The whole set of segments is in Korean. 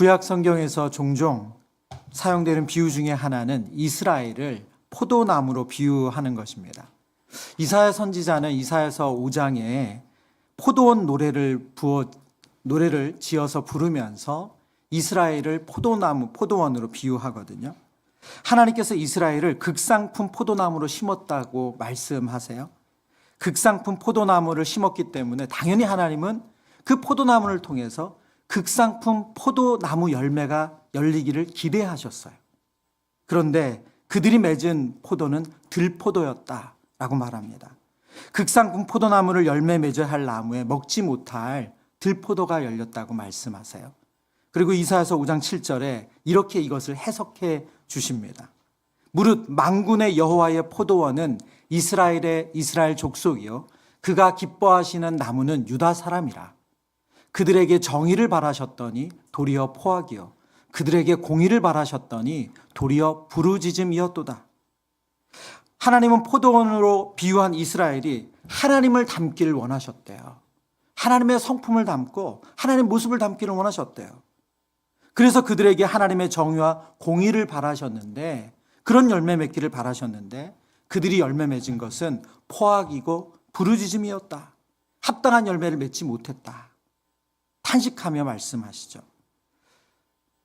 구약 성경에서 종종 사용되는 비유 중에 하나는 이스라엘을 포도나무로 비유하는 것입니다. 이사야 선지자는 이사야서 5장에 포도원 노래를 지어서 부르면서 이스라엘을 포도원으로 비유하거든요. 하나님께서 이스라엘을 극상품 포도나무로 심었다고 말씀하세요. 극상품 포도나무를 심었기 때문에 당연히 하나님은 그 포도나무를 통해서 극상품 포도나무 열매가 열리기를 기대하셨어요. 그런데 그들이 맺은 포도는 들포도였다라고 말합니다. 극상품 포도나무를 열매 맺어야 할 나무에 먹지 못할 들포도가 열렸다고 말씀하세요. 그리고 이사야서 5장 7절에 이렇게 이것을 해석해 주십니다. 무릇 만군의 여호와의 포도원은 이스라엘 족속이요 그가 기뻐하시는 나무는 유다 사람이라. 그들에게 정의를 바라셨더니 도리어 포악이요 그들에게 공의를 바라셨더니 도리어 부르짖음이었도다. 하나님은 포도원으로 비유한 이스라엘이 하나님을 닮기를 원하셨대요. 하나님의 성품을 담고 하나님의 모습을 담기를 원하셨대요. 그래서 그들에게 하나님의 정의와 공의를 바라셨는데, 그런 열매 맺기를 바라셨는데 그들이 열매 맺은 것은 포악이고 부르짖음이었다. 합당한 열매를 맺지 못했다. 탄식하며 말씀하시죠.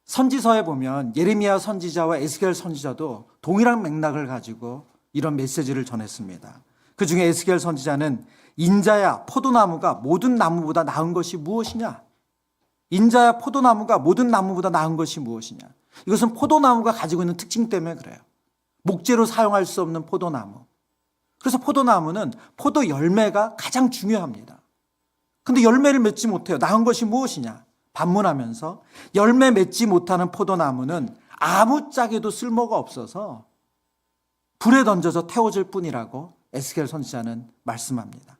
선지서에 보면 예레미야 선지자와 에스겔 선지자도 동일한 맥락을 가지고 이런 메시지를 전했습니다. 그 중에 에스겔 선지자는 인자야 포도나무가 모든 나무보다 나은 것이 무엇이냐? 인자야 포도나무가 모든 나무보다 나은 것이 무엇이냐? 이것은 포도나무가 가지고 있는 특징 때문에 그래요. 목재로 사용할 수 없는 포도나무. 그래서 포도나무는 포도 열매가 가장 중요합니다. 근데 열매를 맺지 못해요. 나은 것이 무엇이냐? 반문하면서 열매 맺지 못하는 포도나무는 아무짝에도 쓸모가 없어서 불에 던져서 태워질 뿐이라고 에스겔 선지자는 말씀합니다.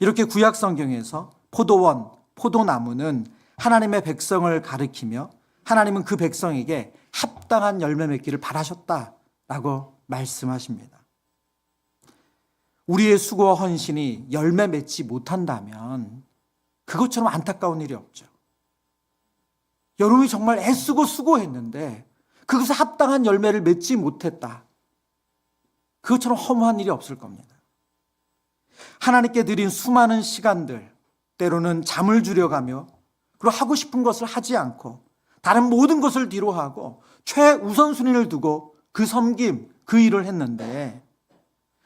이렇게 구약 성경에서 포도원, 포도나무는 하나님의 백성을 가리키며 하나님은 그 백성에게 합당한 열매 맺기를 바라셨다라고 말씀하십니다. 우리의 수고와 헌신이 열매 맺지 못한다면 그것처럼 안타까운 일이 없죠. 여러분이 정말 애쓰고 수고했는데 그것에 합당한 열매를 맺지 못했다. 그것처럼 허무한 일이 없을 겁니다. 하나님께 드린 수많은 시간들, 때로는 잠을 줄여가며 그리고 하고 싶은 것을 하지 않고 다른 모든 것을 뒤로하고 최우선순위를 두고 그 섬김, 그 일을 했는데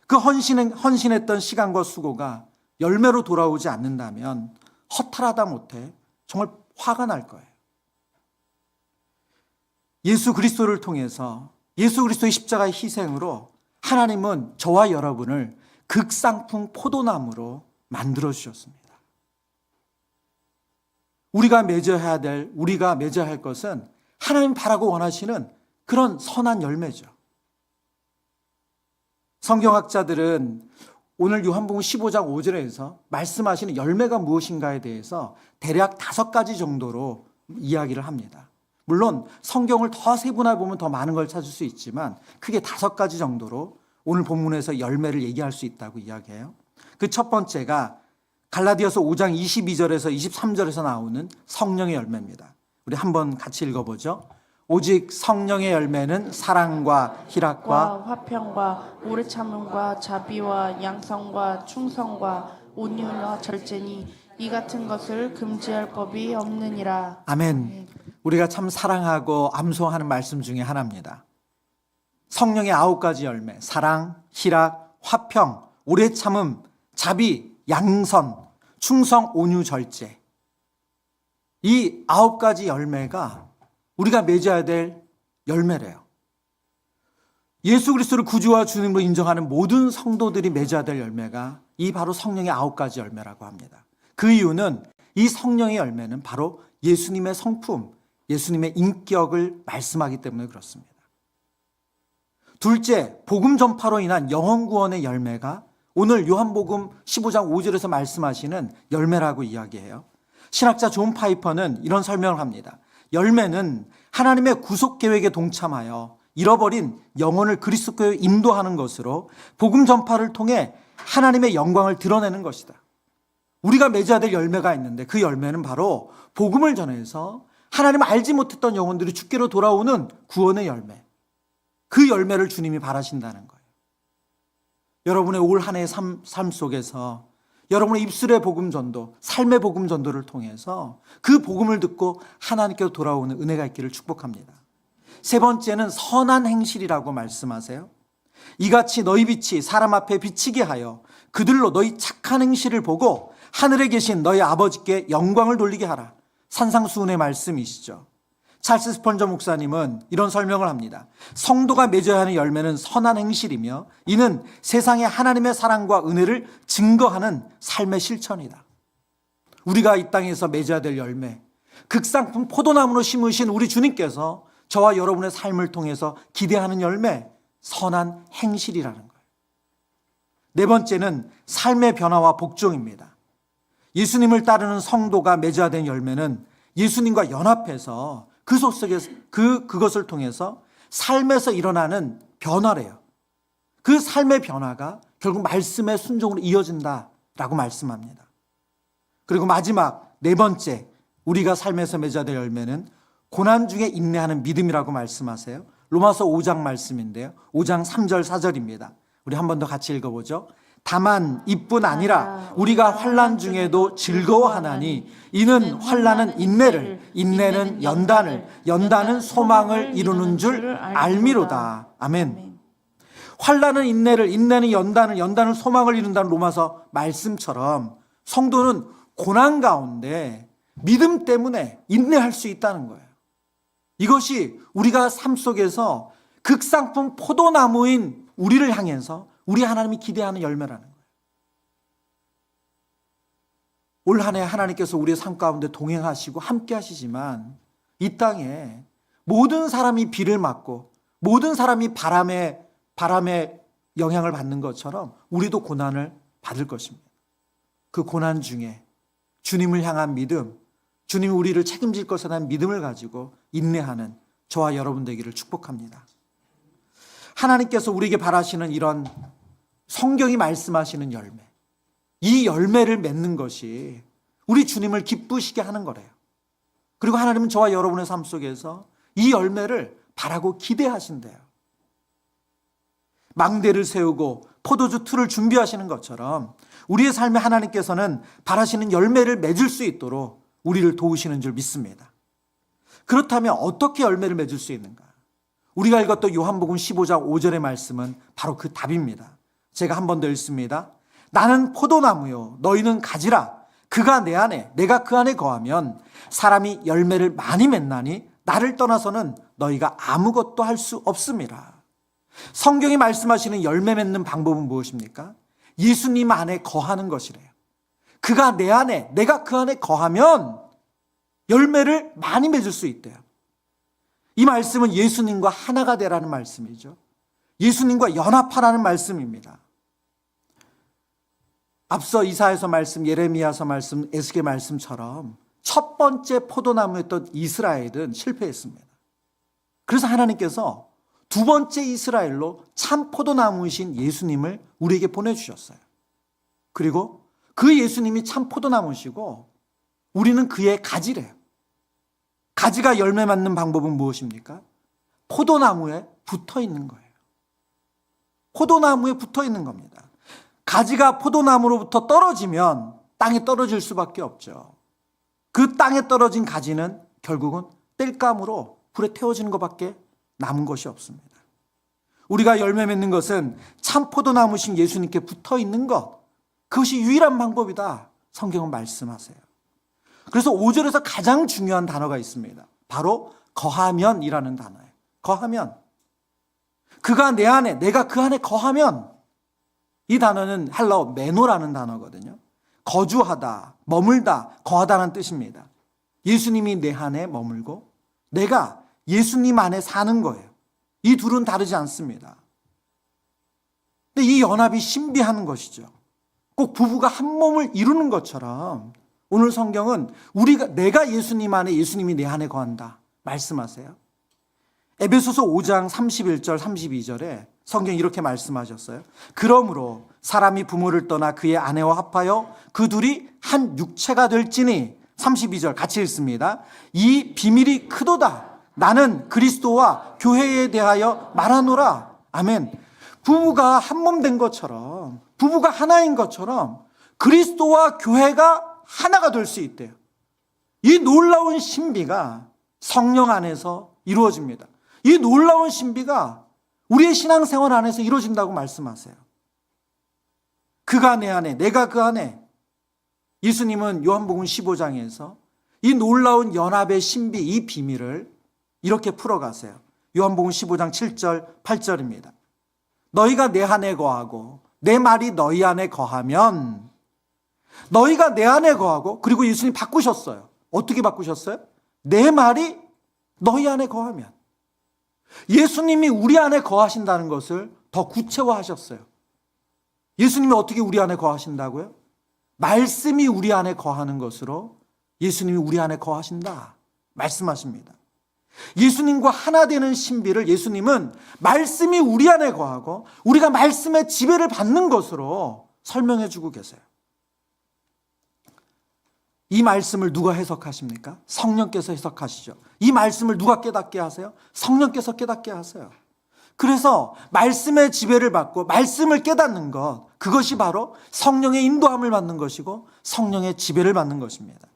그 헌신했던 시간과 수고가 열매로 돌아오지 않는다면 허탈하다 못해 정말 화가 날 거예요. 예수 그리스도를 통해서 예수 그리스도의 십자가의 희생으로 하나님은 저와 여러분을 극상품 포도나무로 만들어 주셨습니다. 우리가 맺어야 할 것은 하나님 바라고 원하시는 그런 선한 열매죠. 성경학자들은 오늘 요한복음 15장 5절에서 말씀하시는 열매가 무엇인가에 대해서 대략 5가지 정도로 이야기를 합니다. 물론 성경을 더 세분화해 보면 더 많은 걸 찾을 수 있지만 크게 5가지 정도로 오늘 본문에서 열매를 얘기할 수 있다고 이야기해요. 그 첫 번째가 갈라디아서 5장 22절에서 23절에서 나오는 성령의 열매입니다. 우리 한번 같이 읽어보죠. 오직 성령의 열매는 사랑과 희락과 화평과 오래 참음과 자비와 양성과 충성과 온유와 절제니 이 같은 것을 금지할 법이 없느니라. 아멘. 우리가 참 사랑하고 암송하는 말씀 중에 하나입니다. 성령의 9가지 열매, 사랑, 희락, 화평, 오래 참음, 자비, 양선, 충성, 온유, 절제. 이 9가지 열매가 우리가 맺어야 될 열매래요. 예수 그리스도를 구주와 주님으로 인정하는 모든 성도들이 맺어야 될 열매가 이 바로 성령의 9가지 열매라고 합니다. 그 이유는 이 성령의 열매는 바로 예수님의 성품, 예수님의 인격을 말씀하기 때문에 그렇습니다. 둘째, 복음 전파로 인한 영혼 구원의 열매가 오늘 요한복음 15장 5절에서 말씀하시는 열매라고 이야기해요. 신학자 존 파이퍼는 이런 설명을 합니다. 열매는 하나님의 구속 계획에 동참하여 잃어버린 영혼을 그리스도께 인도하는 것으로 복음 전파를 통해 하나님의 영광을 드러내는 것이다. 우리가 맺어야 될 열매가 있는데 그 열매는 바로 복음을 전해서 하나님 알지 못했던 영혼들이 주께로 돌아오는 구원의 열매, 그 열매를 주님이 바라신다는 거예요. 여러분의 올 한 해의 삶 속에서 여러분의 입술의 복음 전도, 삶의 복음 전도를 통해서 그 복음을 듣고 하나님께로 돌아오는 은혜가 있기를 축복합니다. 세 번째는 선한 행실이라고 말씀하세요. 이같이 너희 빛이 사람 앞에 비치게 하여 그들로 너희 착한 행실을 보고 하늘에 계신 너희 아버지께 영광을 돌리게 하라. 산상수훈의 말씀이시죠. 찰스 스펀저 목사님은 이런 설명을 합니다. 성도가 맺어야 하는 열매는 선한 행실이며 이는 세상에 하나님의 사랑과 은혜를 증거하는 삶의 실천이다. 우리가 이 땅에서 맺어야 될 열매, 극상품 포도나무로 심으신 우리 주님께서 저와 여러분의 삶을 통해서 기대하는 열매, 선한 행실이라는 거예요. 네 번째는 삶의 변화와 복종입니다. 예수님을 따르는 성도가 맺어야 되는 열매는 예수님과 연합해서 그 속에서 그것을 통해서 삶에서 일어나는 변화래요. 그 삶의 변화가 결국 말씀의 순종으로 이어진다라고 말씀합니다. 그리고 마지막 네 번째, 우리가 삶에서 맺어야 될 열매는 고난 중에 인내하는 믿음이라고 말씀하세요. 로마서 5장 말씀인데요. 5장 3절 4절입니다. 우리 한 번 더 같이 읽어보죠. 다만 이뿐 아니라 우리가 환난 중에도 즐거워하나니 이는 환난은 인내를, 인내는 연단을, 연단은 소망을 이루는 줄 알미로다. 아멘. 환난은 인내를, 인내는 연단을, 연단은 소망을 이룬다는 로마서 말씀처럼 성도는 고난 가운데 믿음 때문에 인내할 수 있다는 거예요. 이것이 우리가 삶 속에서 극상품 포도나무인 우리를 향해서 우리 하나님이 기대하는 열매라는 거예요. 올 한 해 하나님께서 우리의 삶 가운데 동행하시고 함께 하시지만 이 땅에 모든 사람이 비를 맞고 모든 사람이 바람에 영향을 받는 것처럼 우리도 고난을 받을 것입니다. 그 고난 중에 주님을 향한 믿음, 주님이 우리를 책임질 것에 대한 믿음을 가지고 인내하는 저와 여러분 되기를 축복합니다. 하나님께서 우리에게 바라시는 이런 성경이 말씀하시는 열매, 이 열매를 맺는 것이 우리 주님을 기쁘시게 하는 거래요. 그리고 하나님은 저와 여러분의 삶 속에서 이 열매를 바라고 기대하신대요. 망대를 세우고 포도주 틀을 준비하시는 것처럼 우리의 삶에 하나님께서는 바라시는 열매를 맺을 수 있도록 우리를 도우시는 줄 믿습니다. 그렇다면 어떻게 열매를 맺을 수 있는가? 우리가 읽었던 요한복음 15장 5절의 말씀은 바로 그 답입니다. 제가 한 번 더 읽습니다. 나는 포도나무요 너희는 가지라. 그가 내 안에 내가 그 안에 거하면 사람이 열매를 많이 맺나니 나를 떠나서는 너희가 아무것도 할 수 없음이라. 성경이 말씀하시는 열매 맺는 방법은 무엇입니까? 예수님 안에 거하는 것이래요. 그가 내 안에 내가 그 안에 거하면 열매를 많이 맺을 수 있대요. 이 말씀은 예수님과 하나가 되라는 말씀이죠. 예수님과 연합하라는 말씀입니다. 앞서 이사야서 말씀, 예레미야서 말씀, 에스겔 말씀처럼 첫 번째 포도나무였던 이스라엘은 실패했습니다. 그래서 하나님께서 두 번째 이스라엘로 참 포도나무이신 예수님을 우리에게 보내주셨어요. 그리고 그 예수님이 참 포도나무시고 우리는 그의 가지래요. 가지가 열매 맺는 방법은 무엇입니까? 포도나무에 붙어 있는 거예요. 포도나무에 붙어 있는 겁니다. 가지가 포도나무로부터 떨어지면 땅에 떨어질 수밖에 없죠. 그 땅에 떨어진 가지는 결국은 땔감으로 불에 태워지는 것밖에 남은 것이 없습니다. 우리가 열매 맺는 것은 참 포도나무신 예수님께 붙어 있는 것, 그것이 유일한 방법이다. 성경은 말씀하세요. 그래서 5절에서 가장 중요한 단어가 있습니다. 바로 거하면이라는 단어예요. 거하면. 그가 내 안에, 내가 그 안에 거하면, 이 단어는 헬라어 메노라는 단어거든요. 거주하다, 머물다, 거하다는 뜻입니다. 예수님이 내 안에 머물고 내가 예수님 안에 사는 거예요. 이 둘은 다르지 않습니다. 근데 이 연합이 신비한 것이죠. 꼭 부부가 한 몸을 이루는 것처럼 오늘 성경은 내가 예수님 안에, 예수님이 내 안에 거한다 말씀하세요. 에베소서 5장 31절 32절에 성경이 이렇게 말씀하셨어요. 그러므로 사람이 부모를 떠나 그의 아내와 합하여 그 둘이 한 육체가 될지니 32절 같이 읽습니다. 이 비밀이 크도다. 나는 그리스도와 교회에 대하여 말하노라. 아멘. 부부가 한 몸 된 것처럼, 부부가 하나인 것처럼 그리스도와 교회가 하나가 될 수 있대요. 이 놀라운 신비가 성령 안에서 이루어집니다. 이 놀라운 신비가 우리의 신앙생활 안에서 이루어진다고 말씀하세요. 그가 내 안에, 내가 그 안에. 예수님은 요한복음 15장에서 이 놀라운 연합의 신비, 이 비밀을 이렇게 풀어가세요. 요한복음 15장 7절, 8절입니다. 너희가 내 안에 거하고 내 말이 너희 안에 거하면, 너희가 내 안에 거하고, 그리고 예수님 바꾸셨어요. 어떻게 바꾸셨어요? 내 말이 너희 안에 거하면. 예수님이 우리 안에 거하신다는 것을 더 구체화하셨어요. 예수님이 어떻게 우리 안에 거하신다고요? 말씀이 우리 안에 거하는 것으로 예수님이 우리 안에 거하신다 말씀하십니다. 예수님과 하나 되는 신비를 예수님은 말씀이 우리 안에 거하고 우리가 말씀의 지배를 받는 것으로 설명해 주고 계세요. 이 말씀을 누가 해석하십니까? 성령께서 해석하시죠. 이 말씀을 누가 깨닫게 하세요? 성령께서 깨닫게 하세요. 그래서 말씀의 지배를 받고 말씀을 깨닫는 것, 그것이 바로 성령의 인도함을 받는 것이고 성령의 지배를 받는 것입니다.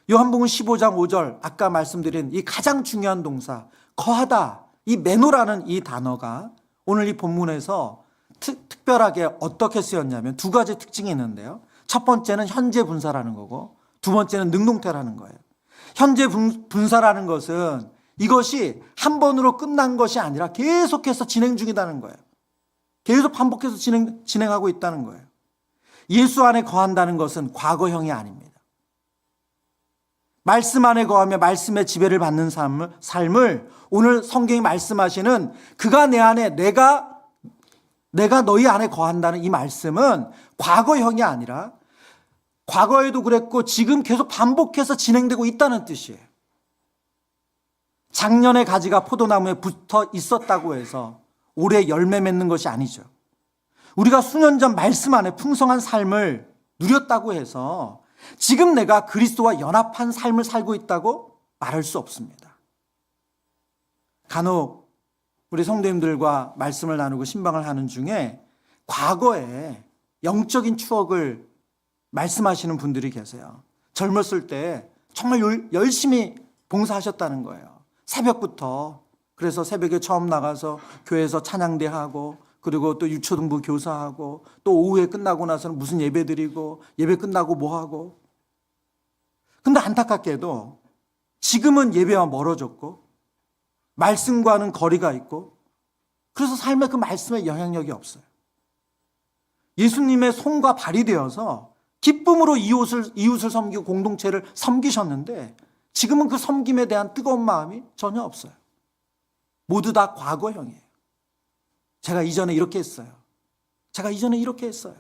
요한복음 15장 5절, 아까 말씀드린 이 가장 중요한 동사 거하다, 이 메노라는 이 단어가 오늘 이 본문에서 특별하게 어떻게 쓰였냐면 두 가지 특징이 있는데요. 첫 번째는 현재 분사라는 거고 두 번째는 능동태라는 거예요. 현재 분사라는 것은 이것이 한 번으로 끝난 것이 아니라 계속해서 진행 중이라는 거예요. 계속 반복해서 진행하고 있다는 거예요. 예수 안에 거한다는 것은 과거형이 아닙니다. 말씀 안에 거하며 말씀의 지배를 받는 삶을 오늘 성경이 말씀하시는 그가 내 안에 내가 너희 안에 거한다는 이 말씀은 과거형이 아니라 과거에도 그랬고 지금 계속 반복해서 진행되고 있다는 뜻이에요. 작년의 가지가 포도나무에 붙어 있었다고 해서 올해 열매 맺는 것이 아니죠. 우리가 수년 전 말씀 안에 풍성한 삶을 누렸다고 해서 지금 내가 그리스도와 연합한 삶을 살고 있다고 말할 수 없습니다. 간혹 우리 성도님들과 말씀을 나누고 신방을 하는 중에 과거에 영적인 추억을 말씀하시는 분들이 계세요. 젊었을 때 정말 열심히 봉사하셨다는 거예요. 새벽부터. 그래서 새벽에 처음 나가서 교회에서 찬양대하고 그리고 또 유초등부 교사하고 또 오후에 끝나고 나서는 무슨 예배 드리고 예배 끝나고 뭐 하고. 근데 안타깝게도 지금은 예배와 멀어졌고 말씀과는 거리가 있고 그래서 삶에 그 말씀의 영향력이 없어요. 예수님의 손과 발이 되어서 기쁨으로 이웃을 섬기고 공동체를 섬기셨는데 지금은 그 섬김에 대한 뜨거운 마음이 전혀 없어요. 모두 다 과거형이에요. 제가 이전에 이렇게 했어요. 제가 이전에 이렇게 했어요.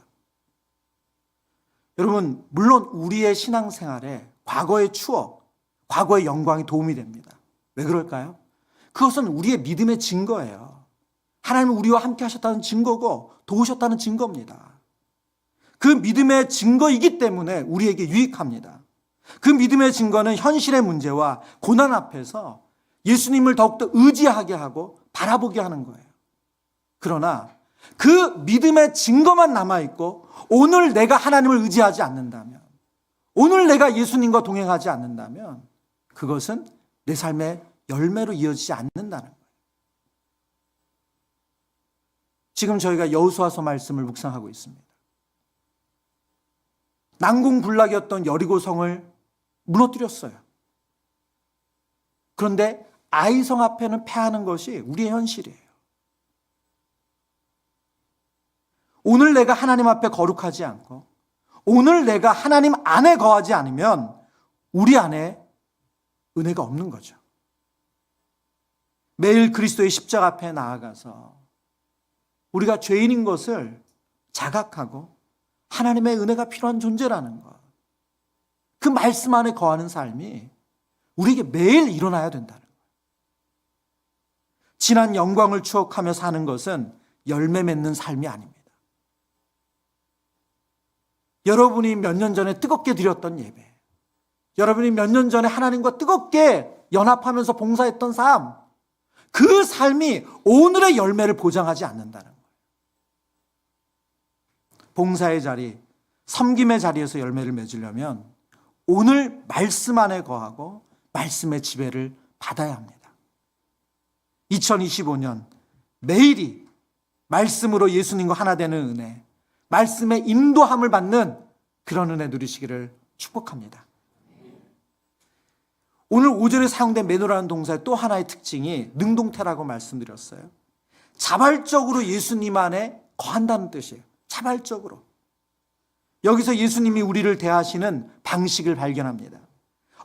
여러분, 물론 우리의 신앙생활에 과거의 추억, 과거의 영광이 도움이 됩니다. 왜 그럴까요? 그것은 우리의 믿음의 증거예요. 하나님은 우리와 함께 하셨다는 증거고 도우셨다는 증거입니다. 그 믿음의 증거이기 때문에 우리에게 유익합니다. 그 믿음의 증거는 현실의 문제와 고난 앞에서 예수님을 더욱더 의지하게 하고 바라보게 하는 거예요. 그러나 그 믿음의 증거만 남아있고 오늘 내가 하나님을 의지하지 않는다면, 오늘 내가 예수님과 동행하지 않는다면 그것은 내 삶의 열매로 이어지지 않는다는 거예요. 지금 저희가 여호수아서 말씀을 묵상하고 있습니다. 난공불락이었던 여리고성을 무너뜨렸어요. 그런데 아이성 앞에는 패하는 것이 우리의 현실이에요. 오늘 내가 하나님 앞에 거룩하지 않고 오늘 내가 하나님 안에 거하지 않으면 우리 안에 은혜가 없는 거죠. 매일 그리스도의 십자가 앞에 나아가서 우리가 죄인인 것을 자각하고 하나님의 은혜가 필요한 존재라는 것, 그 말씀 안에 거하는 삶이 우리에게 매일 일어나야 된다는 거예요. 지난 영광을 추억하며 사는 것은 열매 맺는 삶이 아닙니다. 여러분이 몇 년 전에 뜨겁게 드렸던 예배, 여러분이 몇 년 전에 하나님과 뜨겁게 연합하면서 봉사했던 삶, 그 삶이 오늘의 열매를 보장하지 않는다는 거예요. 봉사의 자리, 섬김의 자리에서 열매를 맺으려면 오늘 말씀 안에 거하고 말씀의 지배를 받아야 합니다. 2025년 매일이 말씀으로 예수님과 하나 되는 은혜, 말씀의 인도함을 받는 그런 은혜 누리시기를 축복합니다. 오늘 오전에 사용된 매노라는 동사의 또 하나의 특징이 능동태라고 말씀드렸어요. 자발적으로 예수님 안에 거한다는 뜻이에요. 자발적으로. 여기서 예수님이 우리를 대하시는 방식을 발견합니다.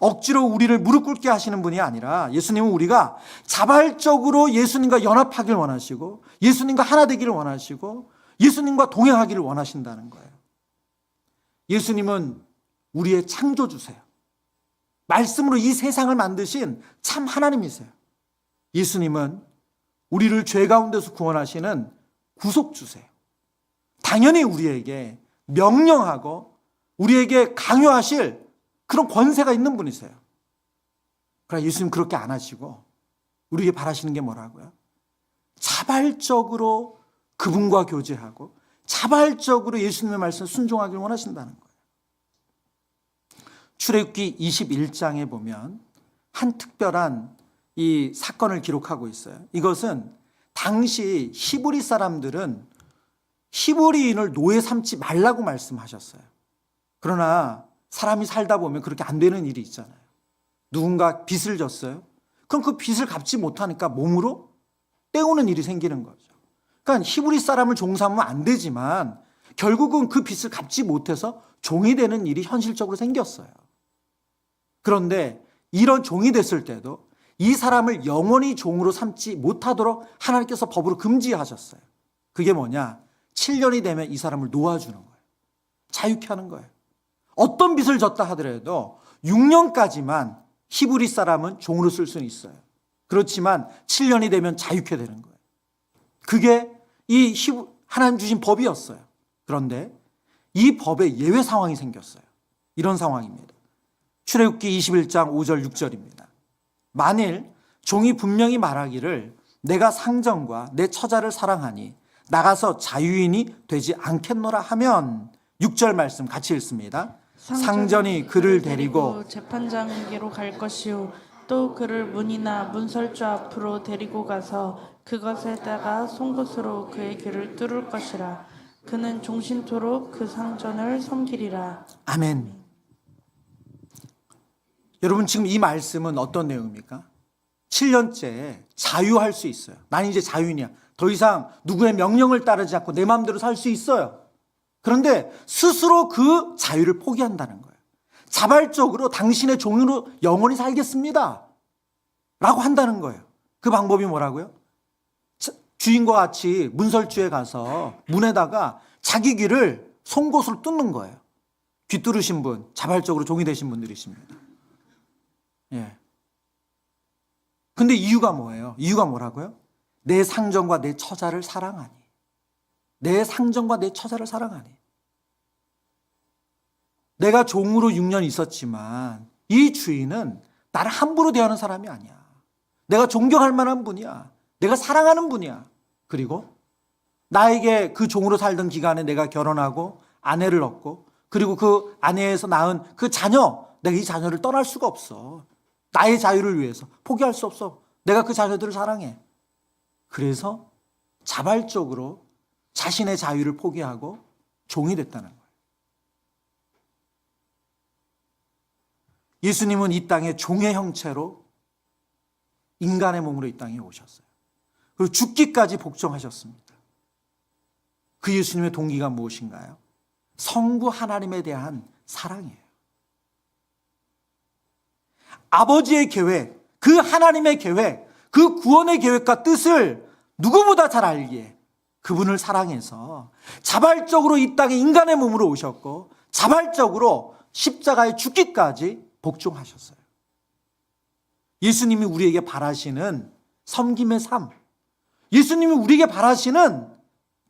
억지로 우리를 무릎 꿇게 하시는 분이 아니라 예수님은 우리가 자발적으로 예수님과 연합하길 원하시고 예수님과 하나 되기를 원하시고 예수님과 동행하기를 원하신다는 거예요. 예수님은 우리의 창조주세요. 말씀으로 이 세상을 만드신 참 하나님이세요. 예수님은 우리를 죄 가운데서 구원하시는 구속주세요. 당연히 우리에게 명령하고 우리에게 강요하실 그런 권세가 있는 분이세요. 그러나 예수님 그렇게 안 하시고 우리에게 바라시는 게 뭐라고요? 자발적으로 그분과 교제하고 자발적으로 예수님의 말씀에 순종하기를 원하신다는 거예요. 출애굽기 21장에 보면 한 특별한 이 사건을 기록하고 있어요. 이것은 당시 히브리 사람들은 히브리인을 노예 삼지 말라고 말씀하셨어요. 그러나 사람이 살다 보면 그렇게 안 되는 일이 있잖아요. 누군가 빚을 졌어요. 그럼 그 빚을 갚지 못하니까 몸으로 때우는 일이 생기는 거죠. 그러니까 히브리 사람을 종삼으면 안 되지만 결국은 그 빚을 갚지 못해서 종이 되는 일이 현실적으로 생겼어요. 그런데 이런 종이 됐을 때도 이 사람을 영원히 종으로 삼지 못하도록 하나님께서 법으로 금지하셨어요. 그게 뭐냐? 7년이 되면 이 사람을 놓아주는 거예요. 자유케 하는 거예요. 어떤 빚을 졌다 하더라도 6년까지만 히브리 사람은 종으로 쓸 수는 있어요. 그렇지만 7년이 되면 자유케 되는 거예요. 그게 이 하나님 주신 법이었어요. 그런데 이 법에 예외 상황이 생겼어요. 이런 상황입니다. 출애굽기 21장 5절 6절입니다. 만일 종이 분명히 말하기를 내가 상전과 내 처자를 사랑하니 나가서 자유인이 되지 않겠노라 하면 6절 말씀 같이 읽습니다. 상전이 그를 데리고 재판장에게로 갈 것이요 또 그를 문이나 문설주 앞으로 데리고 가서 그것에다가 송곳으로 그의 귀를 뚫을 것이라. 그는 종신토록 그 상전을 섬기리라. 아멘. 여러분 지금 이 말씀은 어떤 내용입니까? 7년째 자유할 수 있어요. 난 이제 자유인이야. 더 이상 누구의 명령을 따르지 않고 내 마음대로 살 수 있어요. 그런데 스스로 그 자유를 포기한다는 거예요. 자발적으로 당신의 종으로 영원히 살겠습니다 라고 한다는 거예요. 그 방법이 뭐라고요? 주인과 같이 문설주에 가서 문에다가 자기 귀를 송곳으로 뚫는 거예요. 귀 뚫으신 분, 자발적으로 종이 되신 분들이십니다. 예. 근데 이유가 뭐예요? 이유가 뭐라고요? 내 상전과 내 처자를 사랑하니. 내 상전과 내 처자를 사랑하니. 내가 종으로 6년 있었지만 이 주인은 나를 함부로 대하는 사람이 아니야. 내가 존경할 만한 분이야. 내가 사랑하는 분이야. 그리고 나에게 그 종으로 살던 기간에 내가 결혼하고 아내를 얻고 그리고 그 아내에서 낳은 그 자녀, 내가 이 자녀를 떠날 수가 없어. 나의 자유를 위해서 포기할 수 없어. 내가 그 자녀들을 사랑해. 그래서 자발적으로 자신의 자유를 포기하고 종이 됐다는 거예요. 예수님은 이 땅에 종의 형체로 인간의 몸으로 이 땅에 오셨어요. 그리고 죽기까지 복종하셨습니다. 그 예수님의 동기가 무엇인가요? 성부 하나님에 대한 사랑이에요. 아버지의 계획, 그 하나님의 계획, 그 구원의 계획과 뜻을 누구보다 잘 알기에 그분을 사랑해서 자발적으로 이 땅에 인간의 몸으로 오셨고 자발적으로 십자가에 죽기까지 복종하셨어요. 예수님이 우리에게 바라시는 섬김의 삶, 예수님이 우리에게 바라시는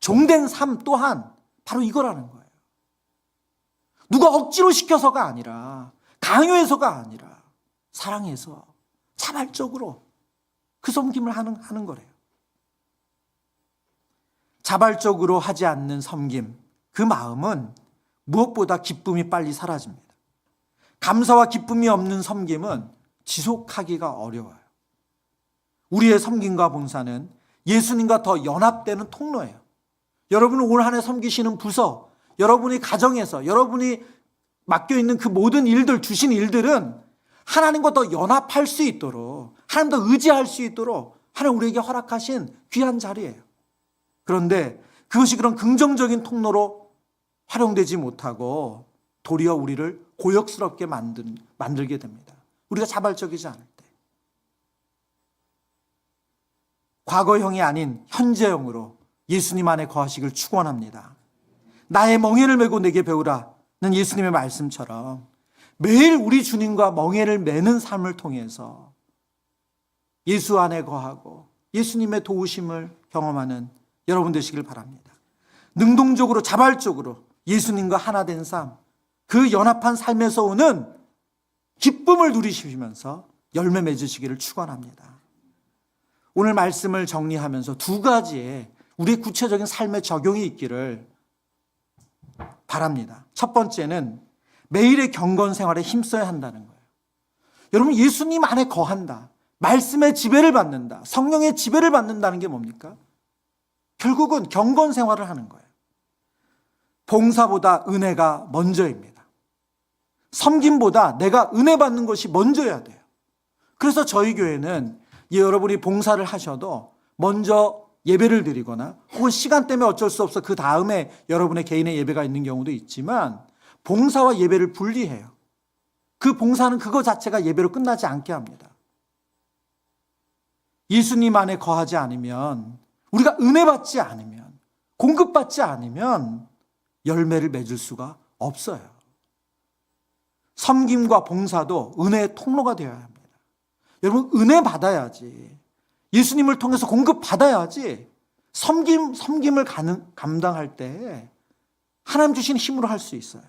종된 삶 또한 바로 이거라는 거예요. 누가 억지로 시켜서가 아니라 강요해서가 아니라 사랑해서 자발적으로 그 섬김을 하는 거래요. 자발적으로 하지 않는 섬김, 그 마음은 무엇보다 기쁨이 빨리 사라집니다. 감사와 기쁨이 없는 섬김은 지속하기가 어려워요. 우리의 섬김과 봉사는 예수님과 더 연합되는 통로예요. 여러분은 올 한 해 섬기시는 부서, 여러분이 가정에서, 여러분이 맡겨있는 그 모든 일들, 주신 일들은 하나님과 더 연합할 수 있도록, 하나님 더 의지할 수 있도록 하나님 우리에게 허락하신 귀한 자리예요. 그런데 그것이 그런 긍정적인 통로로 활용되지 못하고 도리어 우리를 고역스럽게 만들게 됩니다. 우리가 자발적이지 않을 때. 과거형이 아닌 현재형으로 예수님 안에 거하시길 축원합니다. 나의 멍에를 메고 내게 배우라는 예수님의 말씀처럼 매일 우리 주님과 멍에를 매는 삶을 통해서 예수 안에 거하고 예수님의 도우심을 경험하는 여러분 되시길 바랍니다. 능동적으로 자발적으로 예수님과 하나 된 삶, 그 연합한 삶에서 오는 기쁨을 누리시면서 열매 맺으시기를 축원합니다. 오늘 말씀을 정리하면서 두 가지의 우리의 구체적인 삶의 적용이 있기를 바랍니다. 첫 번째는 매일의 경건 생활에 힘써야 한다는 거예요. 여러분, 예수님 안에 거한다, 말씀의 지배를 받는다, 성령의 지배를 받는다는 게 뭡니까? 결국은 경건 생활을 하는 거예요. 봉사보다 은혜가 먼저입니다. 섬김보다 내가 은혜 받는 것이 먼저여야 돼요. 그래서 저희 교회는 여러분이 봉사를 하셔도 먼저 예배를 드리거나 혹은 시간 때문에 어쩔 수 없어 그 다음에 여러분의 개인의 예배가 있는 경우도 있지만 봉사와 예배를 분리해요. 그 봉사는 그거 자체가 예배로 끝나지 않게 합니다. 예수님 안에 거하지 않으면, 우리가 은혜 받지 않으면, 공급받지 않으면 열매를 맺을 수가 없어요. 섬김과 봉사도 은혜의 통로가 되어야 합니다. 여러분, 은혜 받아야지, 예수님을 통해서 공급 받아야지 섬김을 감당할 때 하나님 주신 힘으로 할 수 있어요.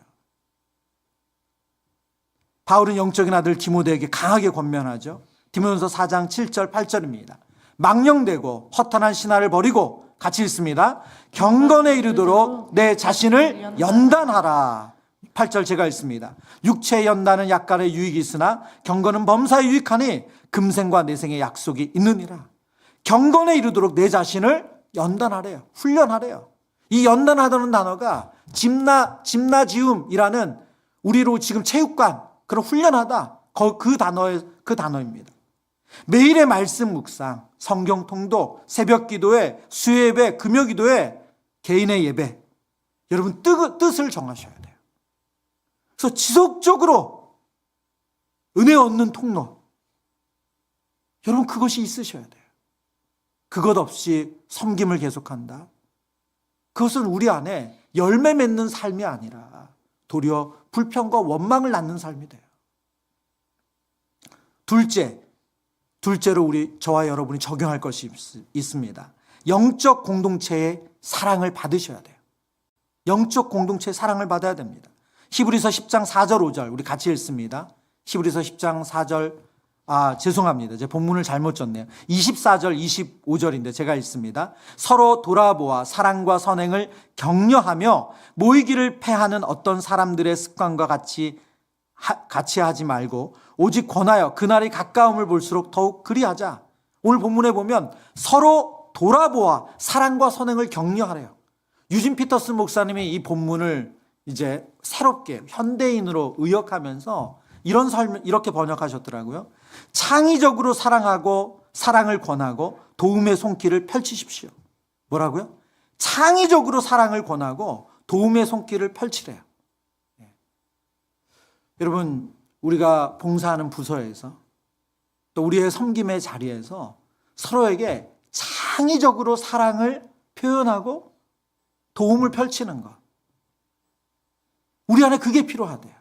바울은 영적인 아들 디모데에게 강하게 권면하죠. 디모데전서 4장 7절 8절입니다. 망령되고 허탄한 신화를 버리고, 같이 읽습니다. 경건에 이르도록 내 자신을 연단하라. 8절 제가 읽습니다. 육체의 연단은 약간의 유익이 있으나 경건은 범사에 유익하니 금생과 내생의 약속이 있느니라. 경건에 이르도록 내 자신을 연단하래요. 훈련하래요. 이 연단하다는 단어가 짐나지움이라는, 우리로 지금 체육관, 그런 훈련하다, 그 단어입니다. 매일의 말씀 묵상, 성경 통독, 새벽 기도회, 수요예배, 금요기도회, 개인의 예배, 여러분 뜻을 정하셔야 돼요. 그래서 지속적으로 은혜 얻는 통로, 여러분 그것이 있으셔야 돼요. 그것 없이 섬김을 계속한다, 그것은 우리 안에 열매 맺는 삶이 아니라 도리어 불평과 원망을 낳는 삶이 돼요. 둘째로 저와 여러분이 적용할 것이 있습니다. 영적 공동체의 사랑을 받으셔야 돼요. 영적 공동체의 사랑을 받아야 됩니다. 히브리서 10장 4절 5절 우리 같이 읽습니다. 히브리서 10장 4절, 죄송합니다. 제 본문을 잘못 줬네요. 24절 25절인데 제가 읽습니다. 서로 돌아보아 사랑과 선행을 격려하며 모이기를 패하는 어떤 사람들의 습관과 같이 하지 말고 오직 권하여 그날이 가까움을 볼수록 더욱 그리하자. 오늘 본문에 보면 서로 돌아보아 사랑과 선행을 격려하래요. 유진 피터슨 목사님이 이 본문을 이제 새롭게 현대인으로 의역하면서 이렇게 번역하셨더라고요. 창의적으로 사랑하고 사랑을 권하고 도움의 손길을 펼치십시오. 뭐라고요? 창의적으로 사랑을 권하고 도움의 손길을 펼치래요. 여러분, 우리가 봉사하는 부서에서 또 우리의 섬김의 자리에서 서로에게 창의적으로 사랑을 표현하고 도움을 펼치는 것, 우리 안에 그게 필요하대요.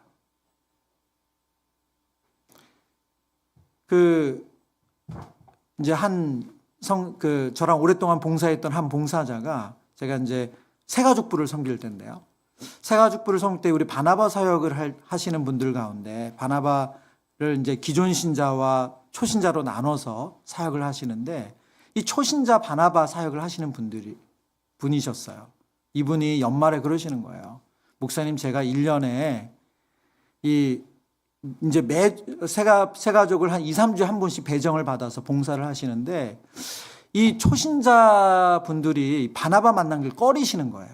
이제 저랑 오랫동안 봉사했던 한 봉사자가, 제가 이제 새가족부를 섬길 텐데요. 새가족부를 섬길 때 우리 바나바 사역을 하시는 분들 가운데 바나바를 이제 기존 신자와 초신자로 나눠서 사역을 하시는데 이 초신자 바나바 사역을 하시는 분이셨어요. 이분이 연말에 그러시는 거예요. 목사님, 제가 1년에 이제 새가족을 한 2, 3주에 한 번씩 배정을 받아서 봉사를 하시는데 이 초신자 분들이 바나바 만난 걸 꺼리시는 거예요.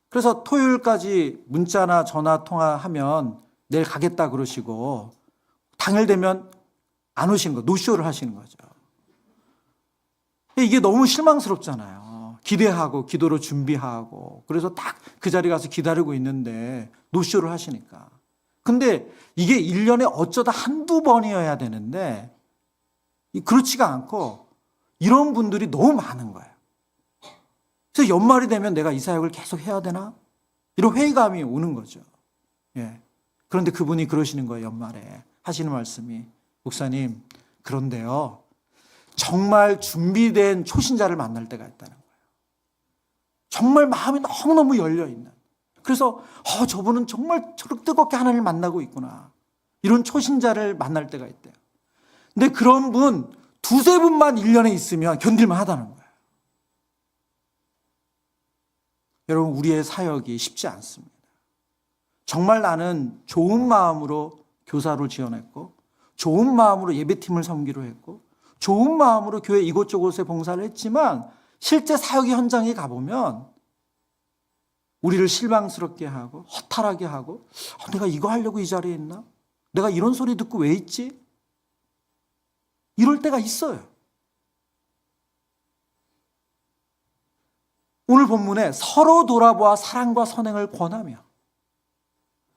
그래서 토요일까지 문자나 전화 통화하면 내일 가겠다 그러시고 당일 되면 안 오시는 거, 노쇼를 하시는 거죠. 이게 너무 실망스럽잖아요. 기대하고 기도로 준비하고 그래서 딱 그 자리에 가서 기다리고 있는데 노쇼를 하시니까. 근데 이게 1년에 어쩌다 한두 번이어야 되는데 그렇지가 않고 이런 분들이 너무 많은 거예요. 그래서 연말이 되면 내가 이 사역을 계속 해야 되나? 이런 회의감이 오는 거죠. 예. 그런데 그분이 그러시는 거예요. 연말에 하시는 말씀이, 목사님, 그런데요, 정말 준비된 초신자를 만날 때가 있다는 거예요. 정말 마음이 너무너무 열려있는. 그래서 저분은 정말 저렇게 뜨겁게 하나님을 만나고 있구나. 이런 초신자를 만날 때가 있대요. 근데 그런 분 두세 분만 1년에 있으면 견딜만 하다는 거예요. 여러분, 우리의 사역이 쉽지 않습니다. 정말 나는 좋은 마음으로 교사로 지원했고 좋은 마음으로 예배팀을 섬기로 했고 좋은 마음으로 교회 이곳저곳에 봉사를 했지만 실제 사역의 현장에 가보면 우리를 실망스럽게 하고 허탈하게 하고 내가 이거 하려고 이 자리에 있나? 내가 이런 소리 듣고 왜 있지? 이럴 때가 있어요. 오늘 본문에 서로 돌아보아 사랑과 선행을 권하며,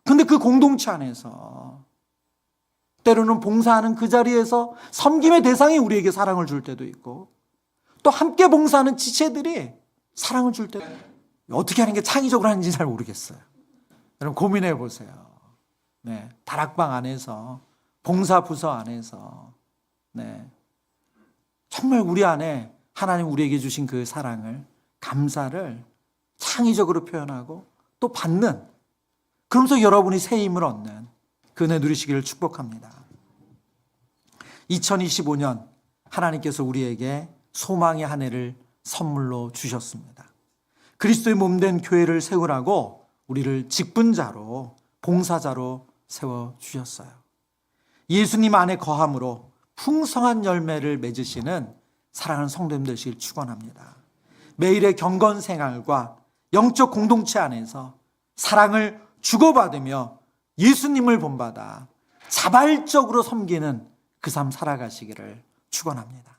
근데 그 공동체 안에서 때로는 봉사하는 그 자리에서 섬김의 대상이 우리에게 사랑을 줄 때도 있고 또 함께 봉사하는 지체들이 사랑을 줄 때도 있고, 어떻게 하는 게 창의적으로 하는지 잘 모르겠어요. 여러분 고민해 보세요. 네, 다락방 안에서, 봉사 부서 안에서, 네, 정말 우리 안에 하나님 우리에게 주신 그 사랑을, 감사를 창의적으로 표현하고 또 받는, 그러면서 여러분이 새 힘을 얻는 그 은혜 누리시기를 축복합니다. 2025년 하나님께서 우리에게 소망의 한 해를 선물로 주셨습니다. 그리스도의 몸된 교회를 세우라고 우리를 직분자로, 봉사자로 세워주셨어요. 예수님 안에 거함으로 풍성한 열매를 맺으시는 사랑하는 성도님 되시길 축원합니다. 매일의 경건 생활과 영적 공동체 안에서 사랑을 주고받으며 예수님을 본받아 자발적으로 섬기는 그 삶 살아가시기를 축원합니다.